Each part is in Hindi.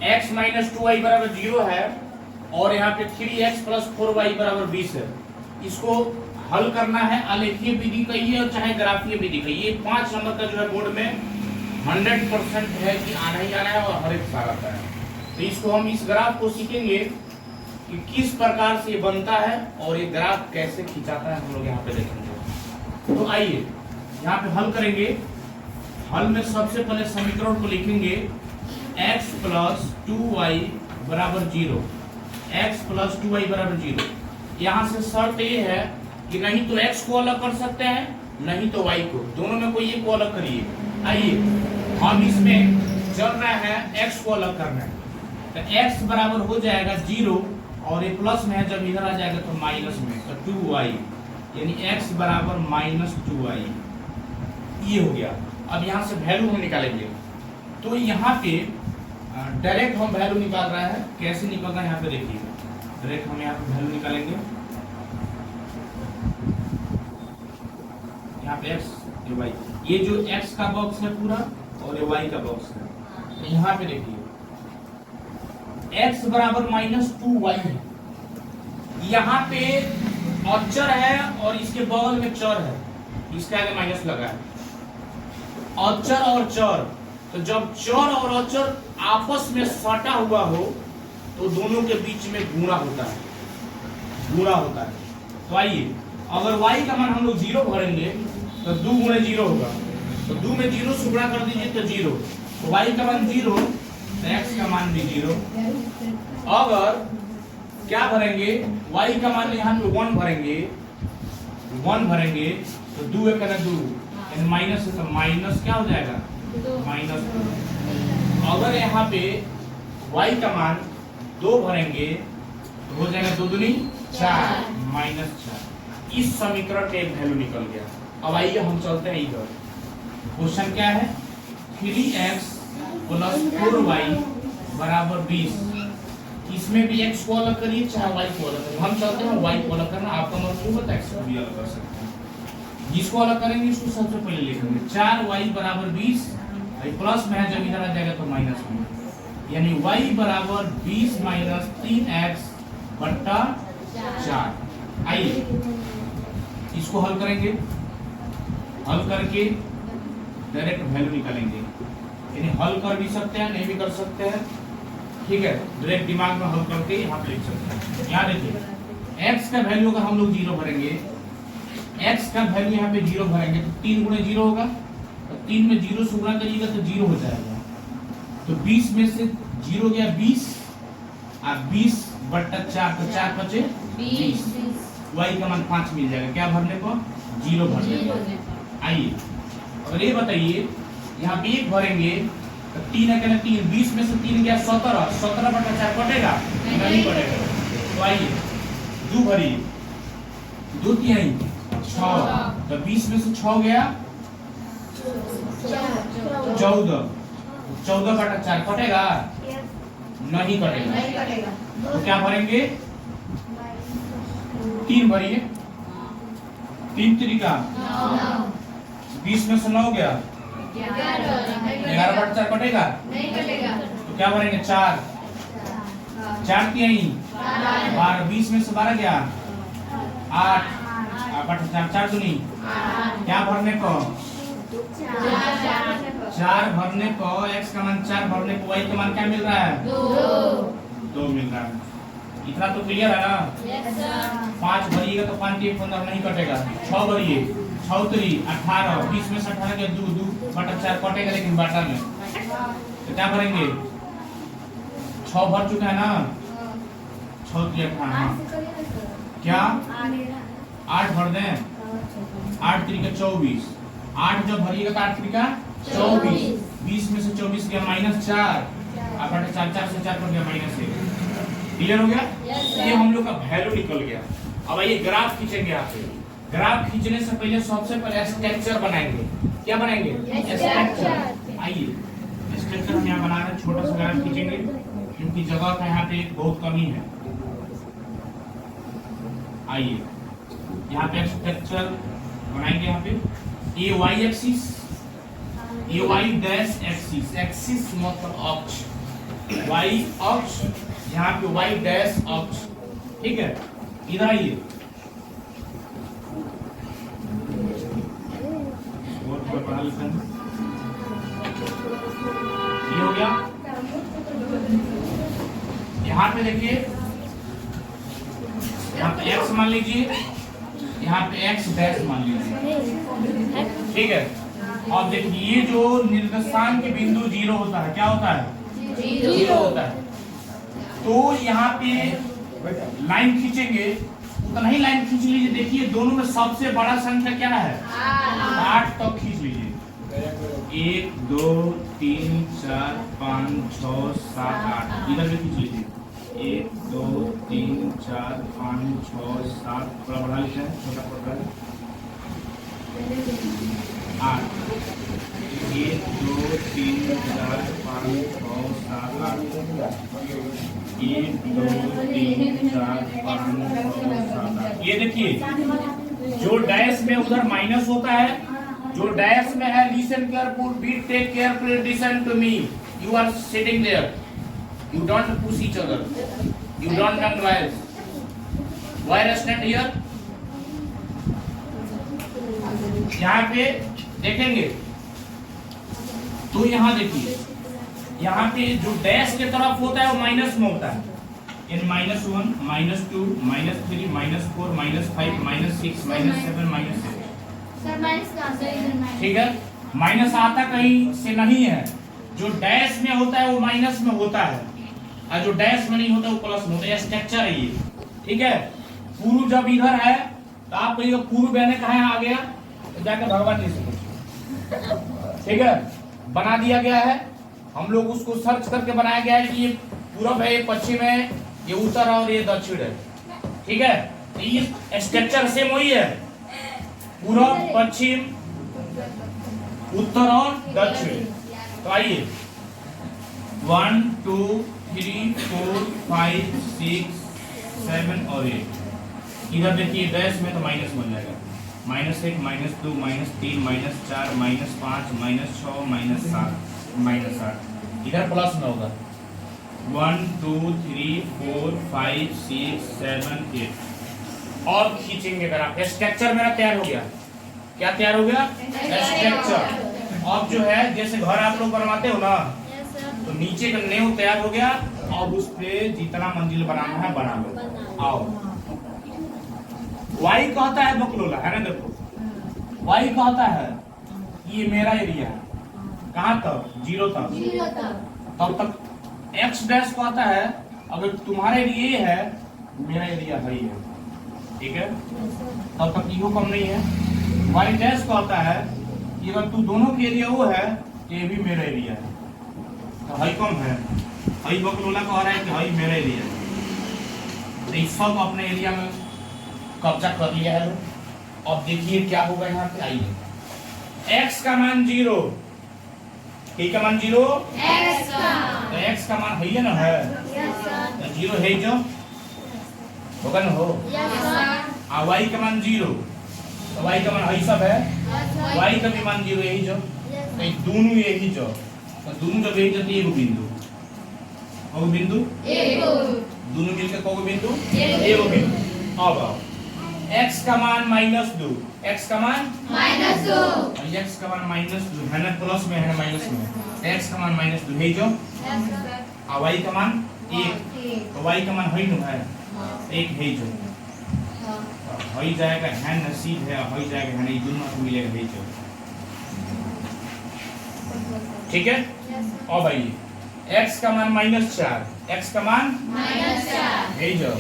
x माइनस 2y बराबर 0 है और यहाँ पे 3x प्लस 4y बराबर 20 है। इसको हल करना है, आलेखीय विधि कहिए और चाहे ग्राफीय विधि कहिए। 5 नंबर का जो है बोर्ड में 100% है कि आना ही आना है और हर एक साल आता है। तो इसको हम इस ग्राफ को सीखेंगे कि किस प्रकार से ये बनता है और ये ग्राफ कैसे खिंचाता है, हम लोग यहाँ पे देखेंगे। तो आइए यहाँ पे हल करेंगे। हल में सबसे पहले समीकरण को लिखेंगे x प्लस 2y बराबर 0, x प्लस 2y बराबर 0। यहाँ से शर्त ये है कि नहीं तो x को अलग कर सकते हैं, नहीं तो y को, दोनों में कोई एक को अलग करिए। आइए हम इसमें चल रहा है x को अलग करना है, तो x बराबर हो जाएगा 0 और ये प्लस में है, जब इधर आ जाएगा तो माइनस में, तो 2y यानी x बराबर माइनस 2y। ये हो गया। अब यहाँ से वैल्यू हम निकालेंगे, तो यहाँ पे डायरेक्ट हम वैल्यू निकाल रहा है। कैसे निकल रहा है यहाँ पे देखिए, डायरेक्ट हम यहाँ पे वैल्यू निकालेंगे। यहाँ पे x ये y, ये जो x का बॉक्स है पूरा और ये y का बॉक्स है। तो यहाँ पे देखिए x बराबर माइनस 2y है, यहाँ पे अचर है और इसके बगल में चर है, इसके आगे माइनस लगा है। अचर और चर, तो जब चर और अचर आपस में सटा हुआ हो तो दोनों के बीच में गुणा होता है, गुणा होता है। तो आइए अगर y का मान हम लोग 0 भरेंगे तो 2 गुणे 0 होगा, तो 2 में 0 से गुणा कर दीजिए तो 0, तो y का मान 0 तो x का मान भी 0। अगर क्या भरेंगे, y का मान यहाँ पे 1 भरेंगे, 1 भरेंगे तो 2 एक 2 यानी माइनस है, तो माइनस क्या हो जाएगा, माइनस 2। अगर यहाँ पे y का मान 2 भरेंगे तो हो जाएगा 2 दूनी 4 माइनस 4। इस समीकरण का एक वैल्यू निकल गया। अब आइए हम चलते हैं इधर। क्वेश्चन क्या है, 3x प्लस 4y बराबर 20। इसमें भी x को अलग करिए चाहे y को अलग करिए। हम चलते हैं y को अलग करना, आपका मर्जी होता है x को भी अलग कर सकते हैं। जिसको अलग करेंगे इसको सबसे पहले लिखेंगे 4y बराबर 20, प्लस में है, जब इधर आ जाएगा तो माइनस में, यानी y बराबर 20 माइनस 3x बट्टा 4। आइए इसको हल करेंगे, हल करके डायरेक्ट वैल्यू निकालेंगे। यानी हल कर भी सकते हैं, नहीं भी कर सकते हैं, ठीक है। डायरेक्ट दिमाग में हल करके यहाँ पे लिख सकते हैं। यहाँ देखिए x का वैल्यू अगर हम लोग 0 भरेंगे, x का वैल्यू यहाँ पे 0 भरेंगे तो 3 गुणे 0 होगा, तो 3 में 0 से गुणा करिएगा तो 0 हो जाएगा। तो 20 में से 0 गया 20 और 20 बट्टा 4, तो 4 बचे 20। y का मान 5 मिल जाएगा, क्या भरने को, 0 भरने को। आइए अगर ये बताइए यहाँ पे 1 भरेंगे तो 3 है क्या, 3, 20 में से 3 गया 17, 17 बट्टा 4 कटेगा, नहीं कटेगा। तो आइए 2 भरिए, 2 3 6, तो 20 में से 6 गया 14, 14 बटा 4 कटेगा, नहीं कटेगा। तो क्या भरेंगे, 3 भरिए, 3 तरीका 20 में से 9 गया 11 बटा 4 कटेगा, तो क्या भरेंगे 4, 4 3 12, 20 में से 12 गया 8 बटा 4 दूनी, क्या भरने को 4 भरने को, x का मान 4 भरने को y का मान क्या मिल रहा है, 2 मिल रहा है। इतना तो क्लियर है ना। 5 भरिएगा तो 5 3 15 नहीं कटेगा, 6 भरिए, 6 3 18, 20 में से 18 के 2 बटा 4 कटेगा, लेकिन बाटा में तो क्या भरेंगे, 6 भर चुका है ना, 6 3 18, क्या 8 भर दें, 8 3 के 24, 8 जब भरिएगा तो 8 3 का 24, 20 में से 24 गया माइनस 4, बटा 4, 4 से 4 पर गया माइनस 1। क्लियर हो गया। ये हम लोग का वैल्यू निकल गया। अब आइए ग्राफ खींचेंगे। यहाँ पे ग्राफ खींचने से पहले सबसे पहले स्ट्रक्चर बनाएंगे। क्या बनाएंगे, स्ट्रक्चर। आइए स्ट्रक्चर हम यहाँ बना रहे हैं, छोटा सा ग्राफ खींचेंगे क्योंकि जगह का यहाँ पे बहुत कमी है। आइए यहाँ पे स्ट्रक्चर बनाएंगे। यहाँ पे ये y एक्सिस, ये y डैश एक्सिस, एक्सिस मतलब अक्ष, वाई अक्ष, यहाँ पे वाई डैश अक्ष, ठीक है। इधर आइए, ये हो गया। यहाँ पे देखिए, यहाँ पे x मान लीजिए, यहाँ पे x डैश मान लीजिए, ठीक है। अब देखिए ये जो निर्देशांक बिंदु 0 होता है, क्या होता है? 0 होता है। तो यहाँ पे लाइन खींचेंगे, उतना ही लाइन खींच लीजिए। देखिए दोनों में सबसे बड़ा संख्या क्या है? 8 तक खींच लीजिए। 1 2 3 4 5 6 7 8, इधर भी खींच लीजिए। 1 2 3 4 5 6 7, थोड़ा बढ़ा लेते हैं, छोटा पड़ रहा है। 8 1 2 3 4 5 6 7 8, 1 2 3 4 5 6 7 8। ये देखिए जो डैश में उधर माइनस होता है, जो डैश में है, listen careful, be take careful, listen to me, you are sitting there, you don't push each other, you don't come twice, why stand here. यहाँ पे देखेंगे तो यहाँ देखिए, यहाँ पे जो डैश के तरफ होता है वो माइनस में होता है, यानी -1 -2 -3 -4 -5 -6 -7 -6, ठीक है। माइनस आता कहीं से नहीं है, जो डैश में होता है वो माइनस में होता है, और जो डैश में नहीं होता वो प्लस में होता है। स्ट्रक्चर है ये, ठीक है। पूर्व जब इधर है तो आप कहिए पूर्व बहने कहाँ आ गया, तो जाकर भगवान जी से पूछिए, ठीक है। बना दिया गया है, हम लोग उसको सर्च करके बनाया गया है कि ये पूरब है, ये पश्चिम है, ये उत्तर है और ये दक्षिण है, ठीक है। तो ये स्ट्रक्चर सेम वही है, पूरब पश्चिम उत्तर और दक्षिण। तो आइए 1 2 3 4 5 6 7 और 8, इधर देखिए डैश में तो माइनस बन जाएगा, -1 -2 -3 -4 -5 -6 -7 -8, इधर प्लस में होगा। 1 2 3 4 5 6 7 8, और खींचेंगे अगर आप। स्ट्रक्चर मेरा तैयार हो गया। क्या तैयार हो गया? स्ट्रक्चर। अब जो है जैसे घर आप लोग बनवाते हो ना, तो नीचे का नेव तैयार हो गया, अब उस पे जितना मंजिल बनाना है बना लो। आओ, वाई कहता है बकलोला, है ना, देखो वाई कहता है ये मेरा एरिया है, कहाँ तक? 0 तक। तब तक एक्स डैश कहता है अगर तुम्हारा एरिया ये है, मेरा एरिया है ये, ठीक है। तब तक इहो कम नहीं है। वाई डैश कहता है कि अगर तू दोनों के एरिया वो है तो ये भी मेरा एरिया है, तो हाई कम है। हाई बकलोला कह रहा है कि हाई मेरा एरिया है, तो इस सब अपने एरिया में कब्जा कर लिया है। अब देखिए क्या होगा यहाँ पे, आइए। x का मान 0, k का मान 0, तो x का मान है ना, है तो 0 है जो होगा ना, हो। और y का मान 0, तो y का मान है सब है, y का भी मान 0 यही जो, तो दोनों यही जो, तो दोनों जब यही जो, तो एगो बिंदु, कोगो बिंदु, दोनों मिलकर कोगो बिंदु, एगो बिंदु। अब x का मान -2, x का मान -2, x का मान -2 है ना, प्लस में है ना माइनस में, x का मान -2 है जो, और y का मान 1, तो y का मान है ना, है 1 है जो, हो जाएगा है ना, सीध है, हो जाएगा है ना, ये दोनों को मिलेगा है जो, ठीक है। अब आइए, x का मान -4, x का मान -4 है जो,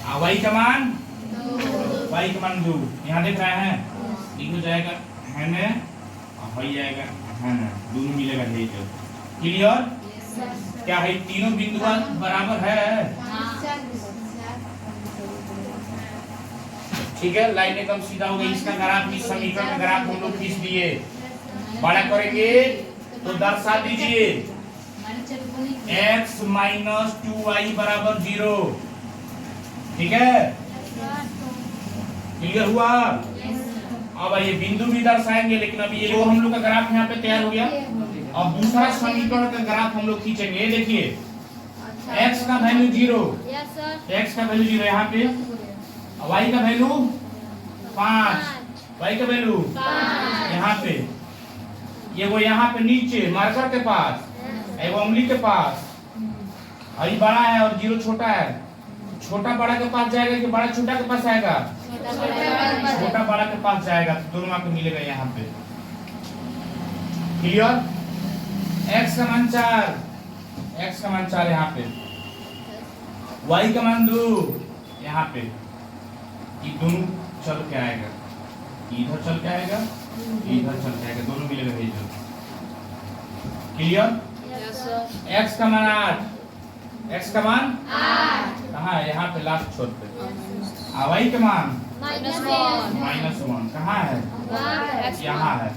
और y का मान y का मान 2, यहाँ देख रहे हैं, ये हो जाएगा है ना, हो जाएगा है ना, दोनों मिलेगा है जो, क्लियर। क्या है, तीनों बिंदु बराबर है, ठीक है। लाइन एकदम सीधा हो गई। इसका ग्राफ, इस समीकरण का ग्राफ हम लोग खींच दिए, बड़ा करेंगे तो दर्शा दीजिए x - 2y = 0, ठीक है, क्लियर हुआ। अब ये बिंदु भी दर्शाएंगे, लेकिन अभी ये हम लोग का ग्राफ यहाँ पे तैयार हो गया। अब दूसरा समीकरण का ग्राफ हम लोग खींचेंगे। ये देखिए x का वैल्यू 0, यस सर। x का वैल्यू 0 यहाँ पे, y का वैल्यू 5, y का वैल्यू 5 यहाँ पे, ये वो यहाँ पे नीचे मार्कर के पास, एगो उंगली के पास, और ये बड़ा है और 0 छोटा है। छोटा बड़ा के पास जाएगा कि बड़ा छोटा के पास आएगा? छोटा बड़ा के पास जाएगा, तो दोनों आपको मिलेगा यहाँ पे। क्लियर? x का मान 4, x का मान 4 यहाँ पे, y का मान 2 यहाँ पे, ये दोनों चल के आएगा, इधर चल के आएगा, इधर चल के आएगा, दोनों मिलेगा इधर। क्लियर? Yes sir. x का मान 8, x का मान 8 कहाँ है? यहाँ पे लास्ट छोर पे। y का मान -1 कहाँ है? यहाँ है।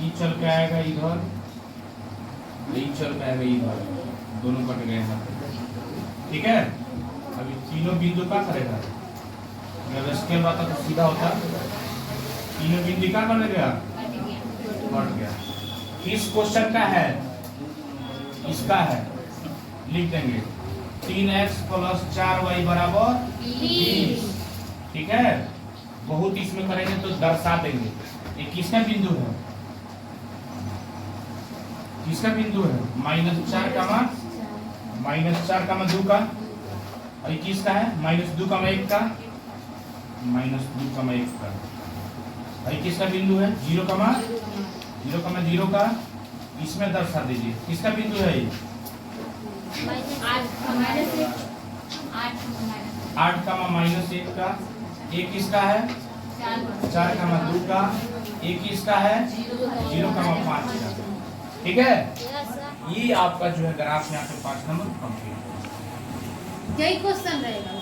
ये चल के आएगा इधर, ये चल के आएगा इधर, दोनों कट गए यहाँ पे। ठीक है, अभी तीनों बिंदु क्या करेगा? अगर स्केल रहता तो सीधा होता, तीनों बिंदु क्या बनेगा? कट गया। इस क्वेश्चन का है, इसका है, लिख देंगे 3x + 4y = 20। ठीक है, बहुत इसमें करेंगे तो दर्शा देंगे। ये किसका बिंदु है? किसका बिंदु है? -4 का मान, -4 का मान 2 का, और ये किसका है? -2 का मान 1 का, -2 का मान 1 का, और ये किसका बिंदु है? 0 का मान 0 का मान 0 का, इसमें दर्शा दीजिए किसका बिंदु है ये? 8 का मान -1 का, एक किसका है? 4 का मान 2 का, एक किसका है? 0 का मान 5 का। ठीक है, यस सर। ये आपका जो है ग्राफ यहाँ पे 5 नंबर कंप्लीट। यही क्वेश्चन रहेगा।